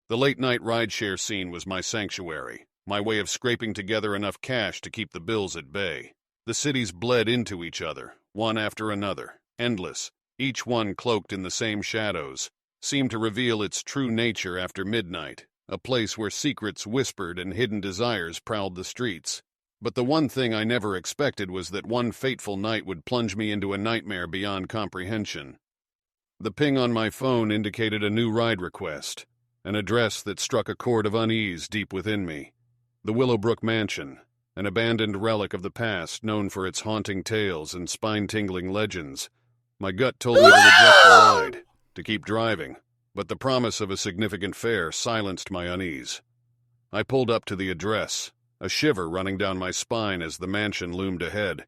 The late-night rideshare scene was my sanctuary, my way of scraping together enough cash to keep the bills at bay. The cities bled into each other, one after another, endless, each one cloaked in the same shadows, seemed to reveal its true nature after midnight, a place where secrets whispered and hidden desires prowled the streets. But the one thing I never expected was that one fateful night would plunge me into a nightmare beyond comprehension. The ping on my phone indicated a new ride request, an address that struck a chord of unease deep within me. The Willowbrook Mansion, an abandoned relic of the past known for its haunting tales and spine-tingling legends. My gut told me to reject the ride, to keep driving, but the promise of a significant fare silenced my unease. I pulled up to the address, a shiver running down my spine as the mansion loomed ahead.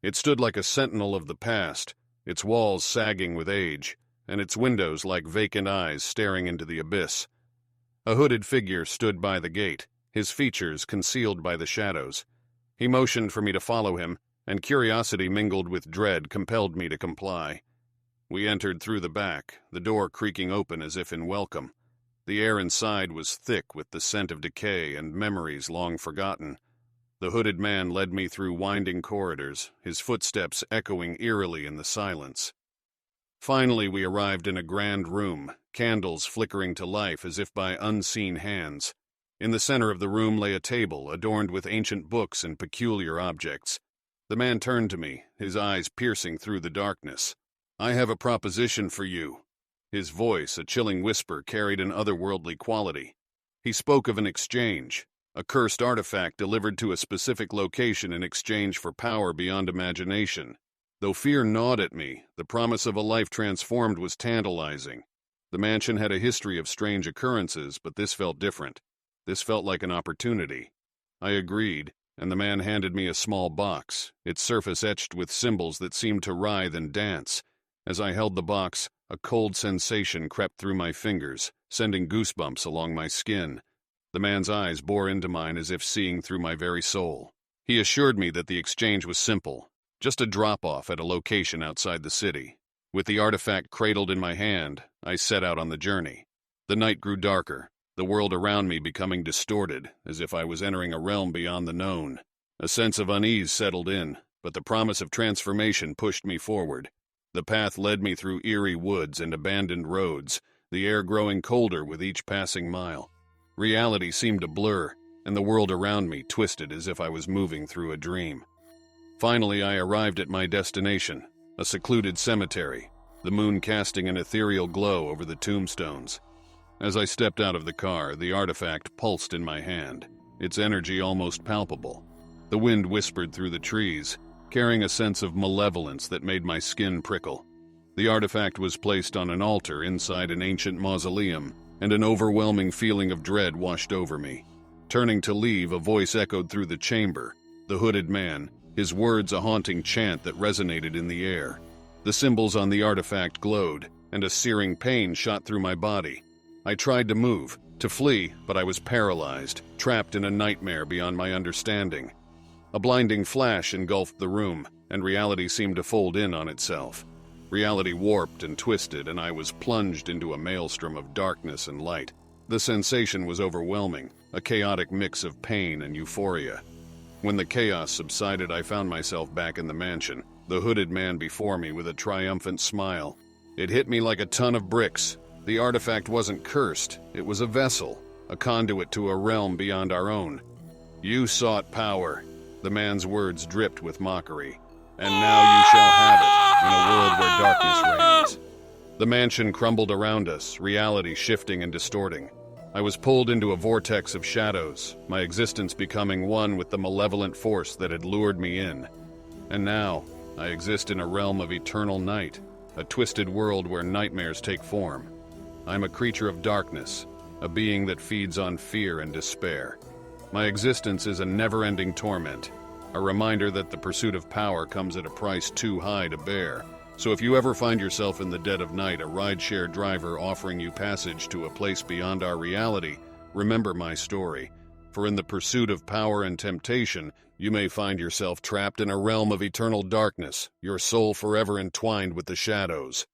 It stood like a sentinel of the past, its walls sagging with age, and its windows like vacant eyes staring into the abyss. A hooded figure stood by the gate, his features concealed by the shadows. He motioned for me to follow him, and curiosity mingled with dread compelled me to comply. We entered through the back, the door creaking open as if in welcome. The air inside was thick with the scent of decay and memories long forgotten. The hooded man led me through winding corridors, his footsteps echoing eerily in the silence. Finally, we arrived in a grand room, candles flickering to life as if by unseen hands. In the center of the room lay a table adorned with ancient books and peculiar objects. The man turned to me, his eyes piercing through the darkness. "I have a proposition for you." His voice, a chilling whisper, carried an otherworldly quality. He spoke of an exchange, a cursed artifact delivered to a specific location in exchange for power beyond imagination. Though fear gnawed at me, the promise of a life transformed was tantalizing. The mansion had a history of strange occurrences, but this felt different. This felt like an opportunity. I agreed, and the man handed me a small box, its surface etched with symbols that seemed to writhe and dance. As I held the box, a cold sensation crept through my fingers, sending goosebumps along my skin. The man's eyes bore into mine as if seeing through my very soul. He assured me that the exchange was simple, just a drop-off at a location outside the city. With the artifact cradled in my hand, I set out on the journey. The night grew darker, the world around me becoming distorted, as if I was entering a realm beyond the known. A sense of unease settled in, but the promise of transformation pushed me forward. The path led me through eerie woods and abandoned roads, the air growing colder with each passing mile. Reality seemed to blur, and the world around me twisted as if I was moving through a dream. Finally, I arrived at my destination, a secluded cemetery, the moon casting an ethereal glow over the tombstones. As I stepped out of the car, the artifact pulsed in my hand, its energy almost palpable. The wind whispered through the trees, carrying a sense of malevolence that made my skin prickle. The artifact was placed on an altar inside an ancient mausoleum, and an overwhelming feeling of dread washed over me. Turning to leave, a voice echoed through the chamber, the hooded man, his words a haunting chant that resonated in the air. The symbols on the artifact glowed, and a searing pain shot through my body. I tried to move, to flee, but I was paralyzed, trapped in a nightmare beyond my understanding. A blinding flash engulfed the room, and reality seemed to fold in on itself. Reality warped and twisted, and I was plunged into a maelstrom of darkness and light. The sensation was overwhelming, a chaotic mix of pain and euphoria. When the chaos subsided, I found myself back in the mansion, the hooded man before me with a triumphant smile. It hit me like a ton of bricks. The artifact wasn't cursed, it was a vessel, a conduit to a realm beyond our own. "You sought power." The man's words dripped with mockery. "And now you shall have it, in a world where darkness reigns." The mansion crumbled around us, reality shifting and distorting. I was pulled into a vortex of shadows, my existence becoming one with the malevolent force that had lured me in. And now, I exist in a realm of eternal night, a twisted world where nightmares take form. I'm a creature of darkness, a being that feeds on fear and despair. My existence is a never-ending torment, a reminder that the pursuit of power comes at a price too high to bear. So if you ever find yourself in the dead of night, a rideshare driver offering you passage to a place beyond our reality, remember my story. For in the pursuit of power and temptation, you may find yourself trapped in a realm of eternal darkness, your soul forever entwined with the shadows.